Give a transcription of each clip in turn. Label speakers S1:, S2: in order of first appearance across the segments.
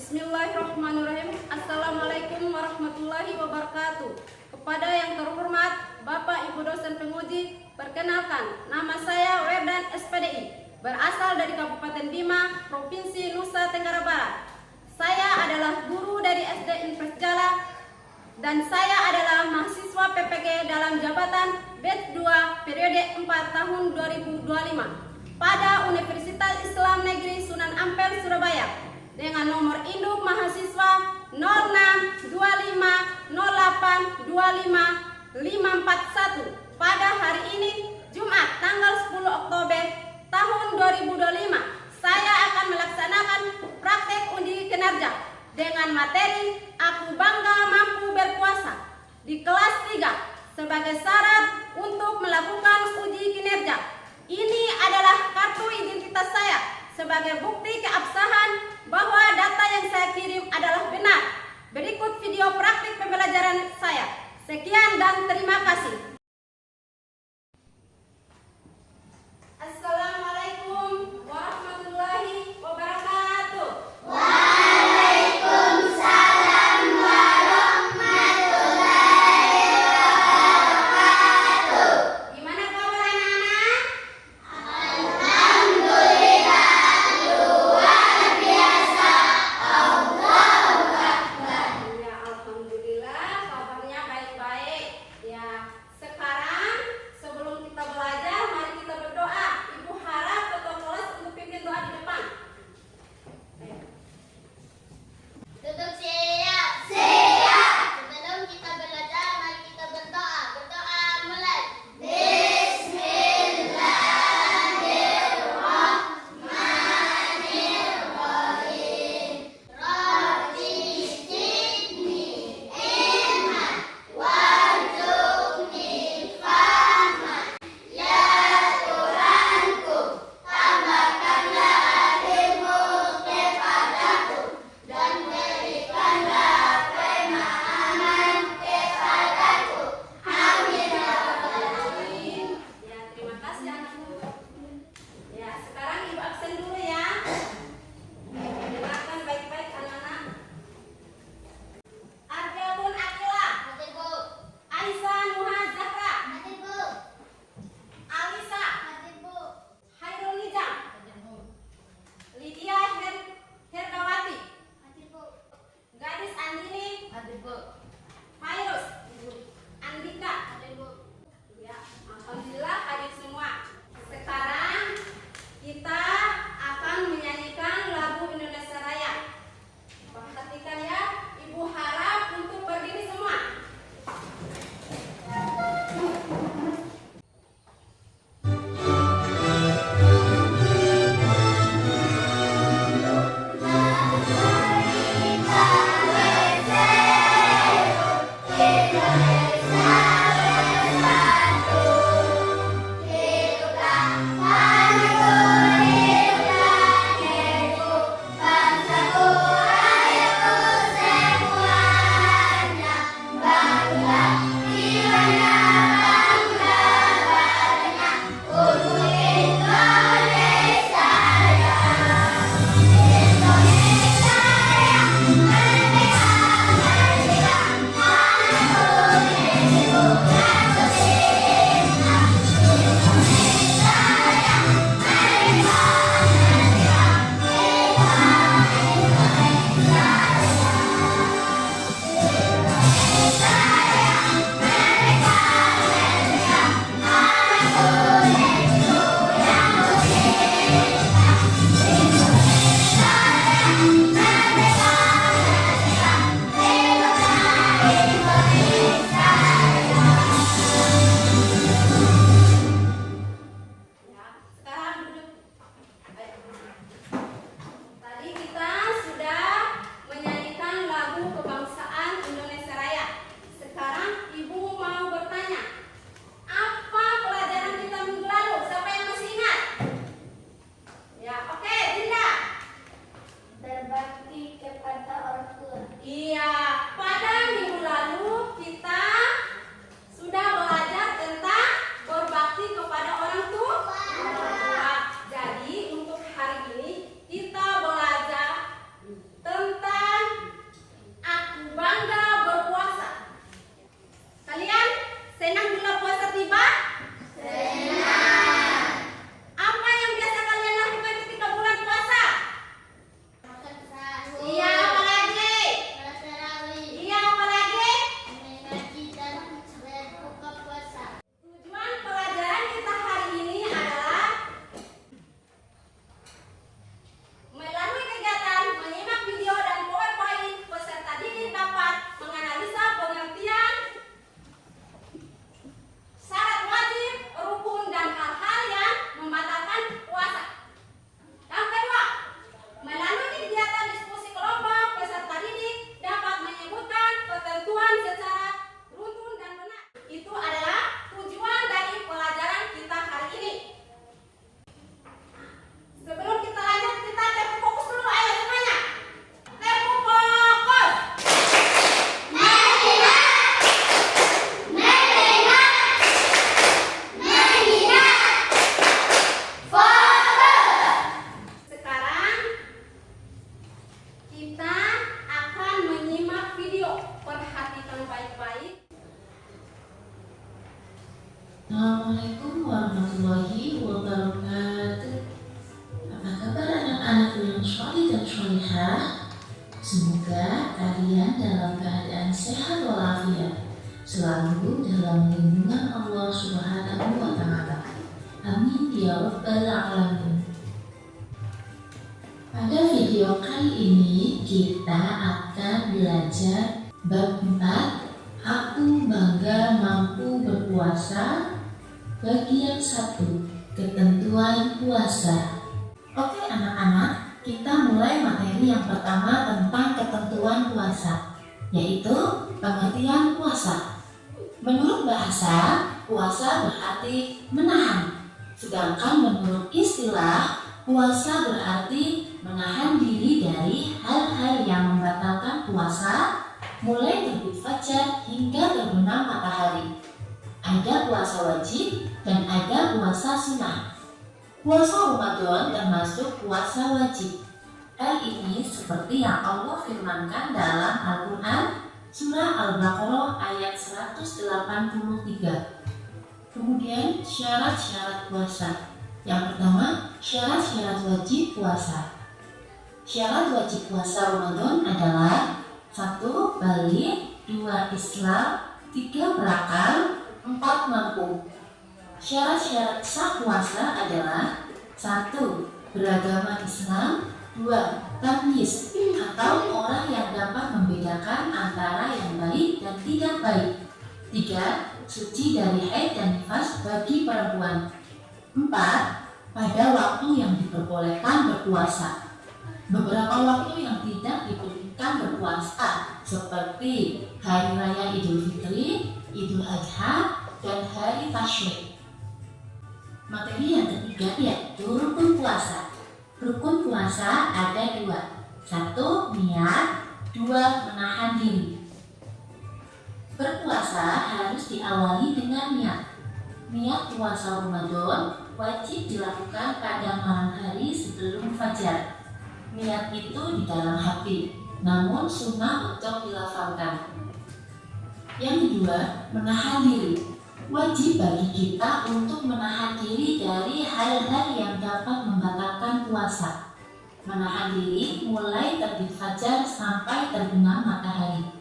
S1: Bismillahirrahmanirrahim. Assalamualaikum warahmatullahi wabarakatuh. Kepada yang terhormat Bapak Ibu dosen penguji, perkenalkan, nama saya Werdan SPDI, berasal dari Kabupaten Bima, Provinsi Nusa Tenggara Barat. Saya adalah guru dari SD Infres Jala dan saya adalah mahasiswa PPG dalam jabatan batch 2 periode 4 tahun 2025 pada Universitas Islam Negeri Sunan Ampel, Surabaya, dengan nomor induk mahasiswa 0625082541 pada hari ini, Jumat tanggal 10 Oktober tahun 2025. Saya akan melaksanakan praktek uji kinerja dengan materi Aku Bangga Mampu Berpuasa di kelas 3 sebagai syarat untuk melakukan uji kinerja. Ini adalah kartu identitas saya sebagai bukti keabsahan bahwa data yang saya kirim adalah benar. Berikut video praktik pembelajaran saya. Sekian dan terima kasih. Assalamualaikum warahmatullahi wabarakatuh.
S2: Waalaikumsalam warahmatullahi wabarakatuh. ya Rabbal Alamin. Pada video kali ini kita akan belajar bab 4, Aku Bangga Mampu Berpuasa, bagian 1, ketentuan puasa. Oke anak-anak, kita mulai materi yang pertama tentang ketentuan puasa, yaitu pengertian puasa. Menurut bahasa, puasa berarti menahan, sedangkan menurut istilah, puasa berarti menahan diri dari hal-hal yang membatalkan puasa, mulai terbit fajar hingga terbenam matahari. Ada puasa wajib dan ada puasa sunnah. Puasa Ramadan termasuk puasa wajib. Hal ini seperti yang Allah firmankan dalam Al-Quran Surah Al-Baqarah ayat 183. Kemudian syarat-syarat puasa. Yang pertama, syarat-syarat wajib puasa. Syarat wajib puasa Ramadan adalah 1. Balik, 2. Islam, 3. berakal, 4. mampu. Syarat-syarat sah puasa adalah 1. beragama Islam, 2. tamyiz atau orang yang dapat membedakan antara yang baik dan tidak baik, 3. suci dari haid dan nifas bagi perempuan, 4. pada waktu yang diperbolehkan berpuasa. Beberapa waktu yang tidak diperbolehkan berpuasa seperti hari raya Idul Fitri, Idul Adha, dan hari Tasyrik. Materi yang ketiga yaitu rukun puasa. Rukun puasa ada 2. 1. niat, 2. menahan diri. Berpuasa harus diawali dengan niat. Niat puasa Ramadan wajib dilakukan pada malam hari sebelum fajar. Niat itu di dalam hati, namun sunnah untuk dilafalkan. Yang kedua, menahan diri. Wajib bagi kita untuk menahan diri dari hal-hal yang dapat membatalkan puasa. Menahan diri mulai terbit fajar sampai terbenam matahari.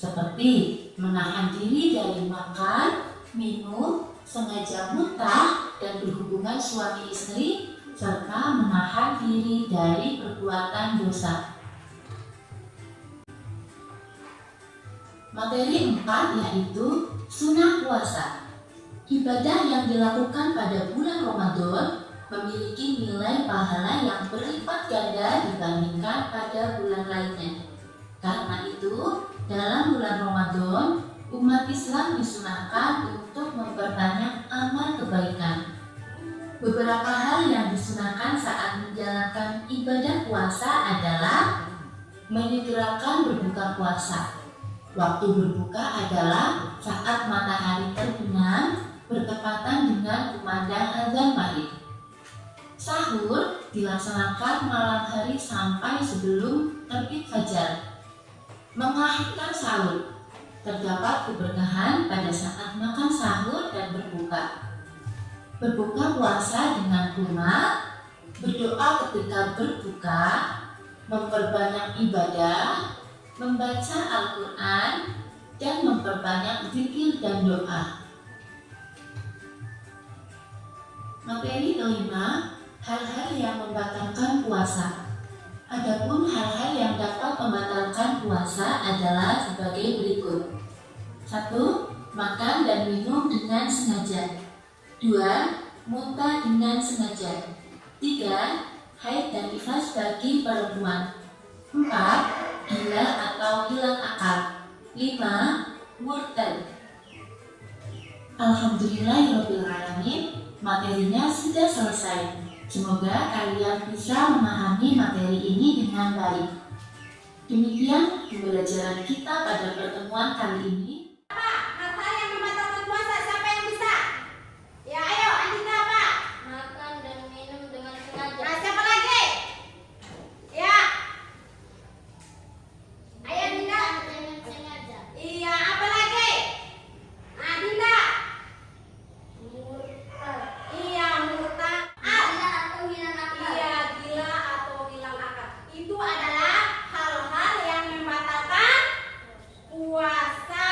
S2: Seperti menahan diri dari makan, minum, sengaja muntah, dan berhubungan suami istri, serta menahan diri dari perbuatan dosa. Materi 4 yaitu sunnah puasa. Ibadah yang dilakukan pada bulan Ramadan memiliki nilai pahala yang berlipat ganda dibandingkan pada bulan lainnya. Karena itu, dalam bulan Ramadan, umat Islam disunahkan untuk memperbanyak amal kebaikan. Beberapa hal yang disunahkan saat menjalankan ibadah puasa adalah menyegerakan berbuka puasa. Waktu berbuka adalah saat matahari terbenam bertepatan dengan kumandang azan maghrib. Sahur dilaksanakan malam hari sampai sebelum terbit fajar. Mengakhirkan sahur, terdapat keberkahan pada saat makan sahur dan berbuka. Berbuka puasa dengan kurma, berdoa ketika berbuka, memperbanyak ibadah, membaca Al-Quran, dan memperbanyak zikir dan doa. Materi kelima, hal-hal yang membatalkan puasa. Adapun hal-hal yang dapat membatalkan puasa adalah sebagai berikut. 1. Makan dan minum dengan sengaja. 2. muntah dengan sengaja. 3. haid dan nifas bagi perempuan. 4. gila atau hilang akal. 5. murtad. Alhamdulillahirrahmanirrahim, materinya sudah selesai. Semoga kalian bisa memahami materi ini dengan baik. Demikian pembelajaran kita pada pertemuan kali ini.
S1: Hal-hal yang membatalkan puasa, siapa yang bisa? Ya ayo, Andika apa?
S3: Makan dan minum dengan sengaja.
S1: Nah, siapa lagi? Ya. Ayo Dinda.
S3: Dengan sengaja.
S1: Iya, apa lagi? Nah, Dinda.
S3: Murtad.
S1: Iya, murtad.
S3: Gila atau hilang akal.
S1: Iya, gila atau hilang akal. Itu adalah hal-hal yang membatalkan puasa.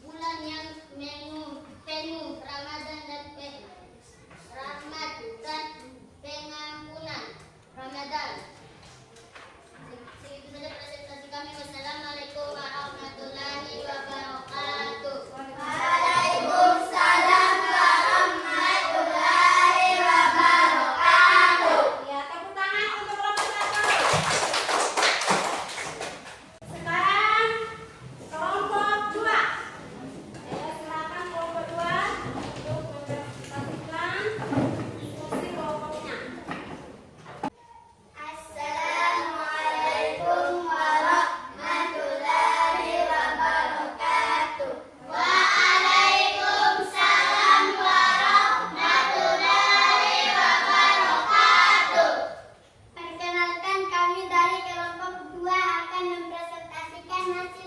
S3: Bulan yang penuh Ramadan dan rahmat dan pengampunan Ramadan. Segitu saja presentasi kami. Wassalamualaikum warahmatullahi wabarakatuh. Waalaikumsalam warahmatullahi wabarakatuh.
S1: Ya, tepuk tangan untuk presentator. Sekarang kelompok 2. Saya silakan kelompok 2 untuk mempresentasikan diskusi kelompoknya.
S3: Assalamualaikum warahmatullahi wabarakatuh. Waalaikumsalam warahmatullahi wabarakatuh. Perkenalkan, kami dari kelompok 2 akan mempresentasikan hasil